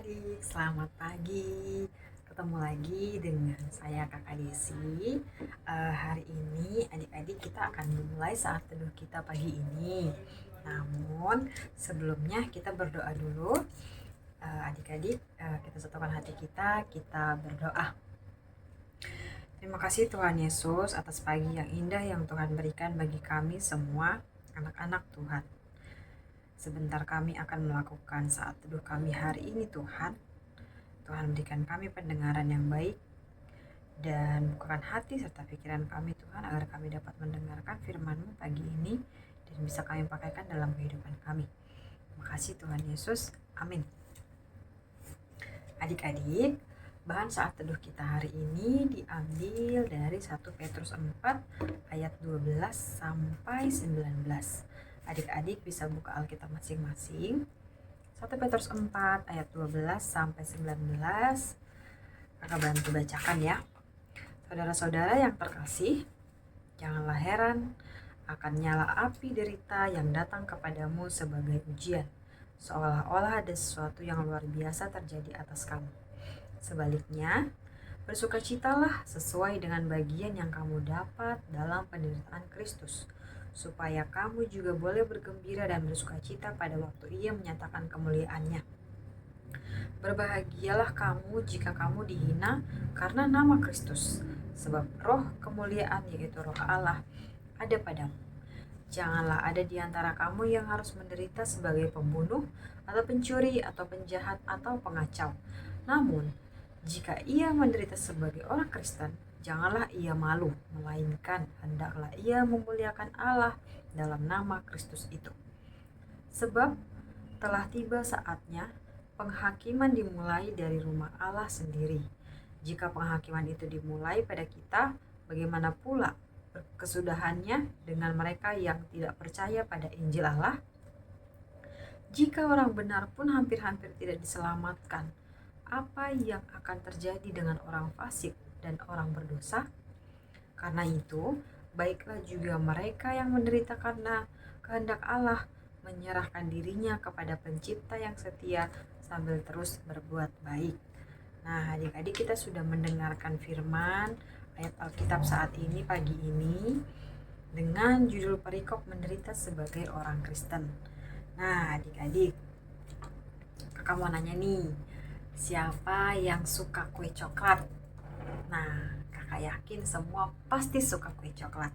adik-adik, selamat pagi. Ketemu lagi dengan saya Kakak Desi. Hari ini adik-adik kita akan memulai saat teduh kita pagi ini. Namun sebelumnya kita berdoa dulu. Adik-adik, kita satukan hati kita berdoa. Terima kasih Tuhan Yesus atas pagi yang indah yang Tuhan berikan bagi kami semua anak-anak Tuhan. Sebentar kami akan melakukan saat teduh kami hari ini Tuhan. Tuhan berikan kami pendengaran yang baik dan bukakan hati serta pikiran kami Tuhan agar kami dapat mendengarkan firman-Mu pagi ini dan bisa kami pakaikan dalam kehidupan kami. Terima kasih Tuhan Yesus. Amin. Adik-adik, bahan saat teduh kita hari ini diambil dari 1 Petrus 4 ayat 12 sampai 19. Adik-adik bisa buka Alkitab masing-masing. 1 Petrus 4 ayat 12 sampai 19. Kakak bantu bacakan ya. Saudara-saudara yang terkasih, janganlah heran akan nyala api derita yang datang kepadamu sebagai ujian, seolah-olah ada sesuatu yang luar biasa terjadi atas kamu. Sebaliknya, bersukacitalah sesuai dengan bagian yang kamu dapat dalam penderitaan Kristus, supaya kamu juga boleh bergembira dan bersukacita pada waktu Ia menyatakan kemuliaannya. Berbahagialah kamu jika kamu dihina karena nama Kristus, sebab roh kemuliaan yaitu roh Allah ada padamu. Janganlah ada di antara kamu yang harus menderita sebagai pembunuh, atau pencuri, atau penjahat, atau pengacau. Namun, jika ia menderita sebagai orang Kristen, janganlah ia malu, melainkan hendaklah ia memuliakan Allah dalam nama Kristus itu. Sebab telah tiba saatnya penghakiman dimulai dari rumah Allah sendiri. Jika penghakiman itu dimulai pada kita, bagaimana pula kesudahannya dengan mereka yang tidak percaya pada Injil Allah? Jika orang benar pun hampir-hampir tidak diselamatkan, apa yang akan terjadi dengan orang fasik dan orang berdosa? Karena itu, baiklah juga mereka yang menderita karena kehendak Allah, menyerahkan dirinya kepada Pencipta yang setia sambil terus berbuat baik. Nah, adik-adik kita sudah mendengarkan firman ayat Alkitab saat ini pagi ini dengan judul perikop menderita sebagai orang Kristen. Nah, adik-adik, kakak mau nanya nih, siapa yang suka kue coklat? Nah, kakak yakin semua pasti suka kue coklat.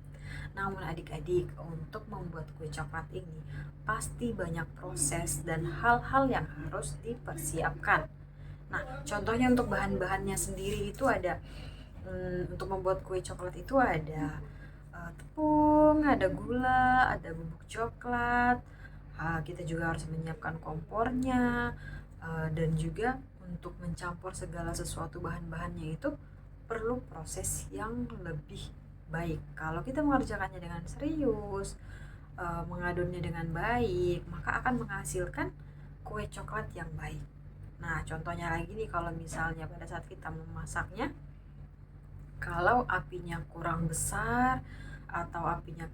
Namun adik-adik, untuk membuat kue coklat ini pasti banyak proses dan hal-hal yang harus dipersiapkan. Nah, contohnya untuk bahan-bahannya sendiri itu ada, untuk membuat kue coklat itu ada tepung, ada gula, ada bubuk coklat. Kita juga harus menyiapkan kompornya, dan juga untuk mencampur segala sesuatu bahan-bahannya itu perlu proses yang lebih baik. Kalau kita mengerjakannya dengan serius, mengadonnya dengan baik, maka akan menghasilkan kue coklat yang baik. Nah, contohnya lagi nih, kalau misalnya pada saat kita memasaknya, kalau apinya kurang besar atau apinya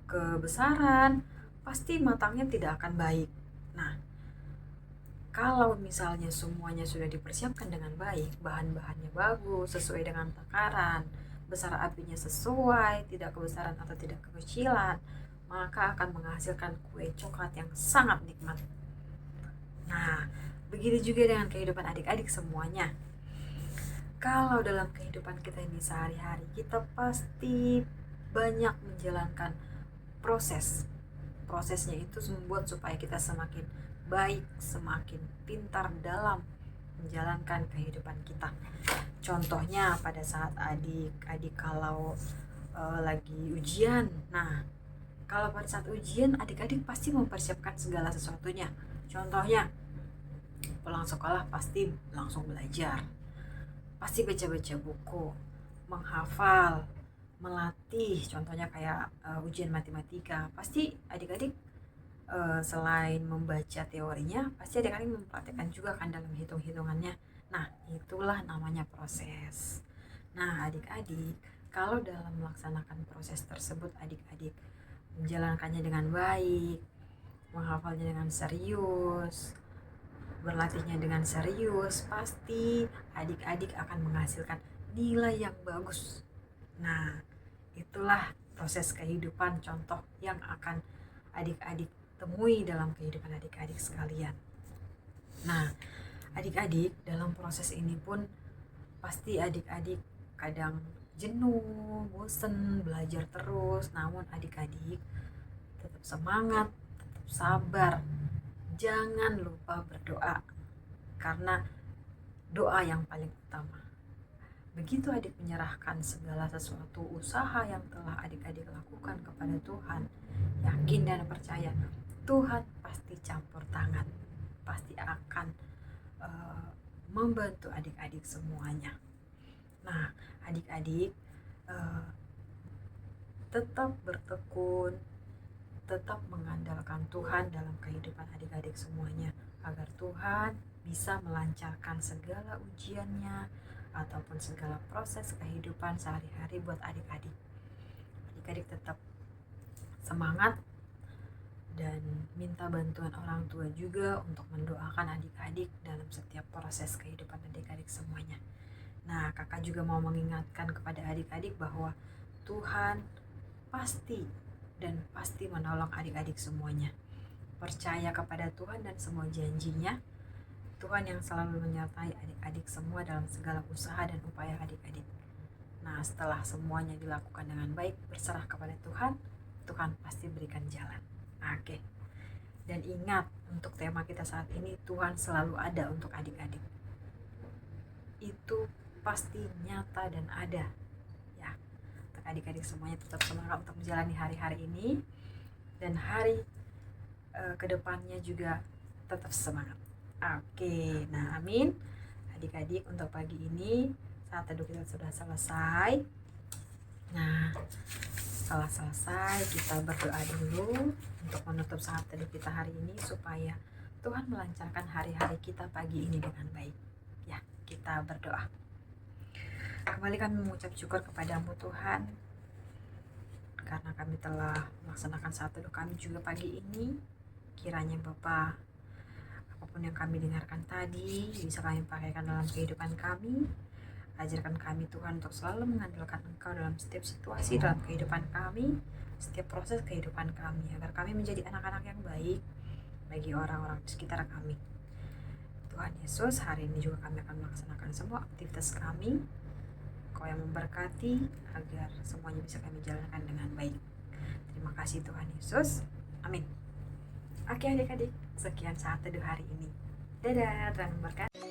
kebesaran, pasti matangnya tidak akan baik. Nah, kalau misalnya semuanya sudah dipersiapkan dengan baik, bahan-bahannya bagus, sesuai dengan takaran, besar apinya sesuai, tidak kebesaran atau tidak kekecilan, maka akan menghasilkan kue coklat yang sangat nikmat. Nah, begitu juga dengan kehidupan adik-adik semuanya. Kalau dalam kehidupan kita ini sehari-hari, kita pasti banyak menjalankan proses. Prosesnya itu membuat supaya kita semakin baik, semakin pintar dalam menjalankan kehidupan kita. Contohnya pada saat adik-adik kalau lagi ujian. Nah, kalau pada saat ujian, adik-adik pasti mempersiapkan segala sesuatunya. Contohnya, pulang sekolah pasti langsung belajar. Pasti baca-baca buku, menghafal, melatih, contohnya kayak ujian matematika. Pasti adik-adik selain membaca teorinya, pasti adik-adik mempraktekkan juga kan dalam hitung-hitungannya. Nah, itulah namanya proses. Nah, adik-adik, kalau dalam melaksanakan proses tersebut, adik-adik menjalankannya dengan baik, menghafalnya dengan serius, berlatihnya dengan serius, pasti adik-adik akan menghasilkan nilai yang bagus. Nah, itulah proses kehidupan contoh yang akan adik-adik temui dalam kehidupan adik-adik sekalian. Nah, adik-adik dalam proses ini pun pasti adik-adik kadang jenuh, bosen, belajar terus. Namun adik-adik tetap semangat, tetap sabar. Jangan lupa berdoa, karena doa yang paling utama. Begitu adik menyerahkan segala sesuatu usaha yang telah adik-adik lakukan kepada Tuhan, yakin dan percaya Tuhan pasti campur tangan, pasti akan membantu adik-adik semuanya. Nah, adik-adik tetap bertekun, tetap mengandalkan Tuhan dalam kehidupan adik-adik semuanya, agar Tuhan bisa melancarkan segala ujiannya ataupun segala proses kehidupan sehari-hari buat adik-adik. Adik-adik tetap semangat dan minta bantuan orang tua juga untuk mendoakan adik-adik dalam setiap proses kehidupan adik-adik semuanya. Nah, kakak juga mau mengingatkan kepada adik-adik bahwa Tuhan pasti menolong adik-adik semuanya. Percaya kepada Tuhan dan semua janjinya. Tuhan yang selalu menyertai adik-adik semua dalam segala usaha dan upaya adik-adik. Nah, setelah semuanya dilakukan dengan baik, berserah kepada Tuhan, Tuhan pasti berikan jalan. Oke. Dan ingat, untuk tema kita saat ini, Tuhan selalu ada untuk adik-adik. Itu pasti nyata dan ada. Ya, untuk adik-adik semuanya tetap semangat untuk menjalani hari-hari ini, dan hari kedepannya juga tetap semangat. Oke, nah amin. Adik-adik, untuk pagi ini saat teduh kita sudah selesai. Nah, setelah selesai kita berdoa dulu untuk menutup saat teduh kita hari ini, supaya Tuhan melancarkan hari-hari kita pagi ini dengan baik. Ya, kita berdoa. Kembali kami mengucap syukur kepadamu Tuhan, karena kami telah melaksanakan saat teduh kami juga pagi ini. Kiranya Bapa, apapun yang kami dengarkan tadi bisa kami pakaikan dalam kehidupan kami. Ajarkan kami Tuhan untuk selalu mengandalkan Engkau dalam setiap situasi dalam kehidupan kami, setiap proses kehidupan kami, agar kami menjadi anak-anak yang baik bagi orang-orang di sekitar kami. Tuhan Yesus, hari ini juga kami akan melaksanakan semua aktivitas kami. Kau yang memberkati agar semuanya bisa kami jalankan dengan baik. Terima kasih Tuhan Yesus. Amin. Oke adik-adik, sekian saat teduh hari ini. Dadah, Tuhan memberkati.